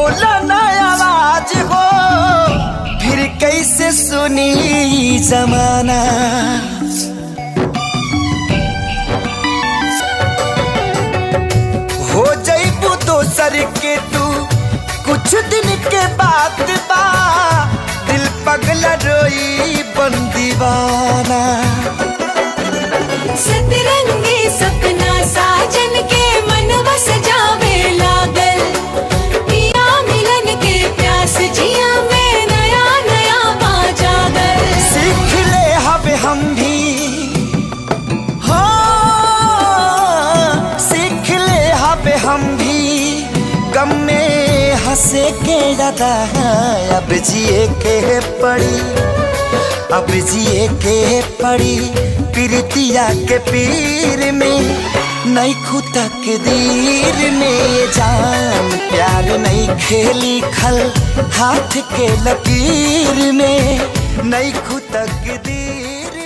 बोला ना आवाज हो, फिर कैसे सुनी जमाना। हो जइबू दोसर के तू कुछ दिन के बाद बा, दिल पगला रोई बन दीवाना। सतरंगी सपना साजन के मनवा सजावे लागल, पिया मिलन के प्यास जिया में नया नया पा जागल। सीख ले हब हम भी, हाँ सीख ले हब हम भी, गम में हंसे के ज्यादा अब जिए के पड़ी, अब जिए के पड़ी। प्रीतिया के पीर में नहीं खुदा के दीर में जान, प्यार नहीं खेली खल हाथ के लकीर में नहीं खुदा के दीर।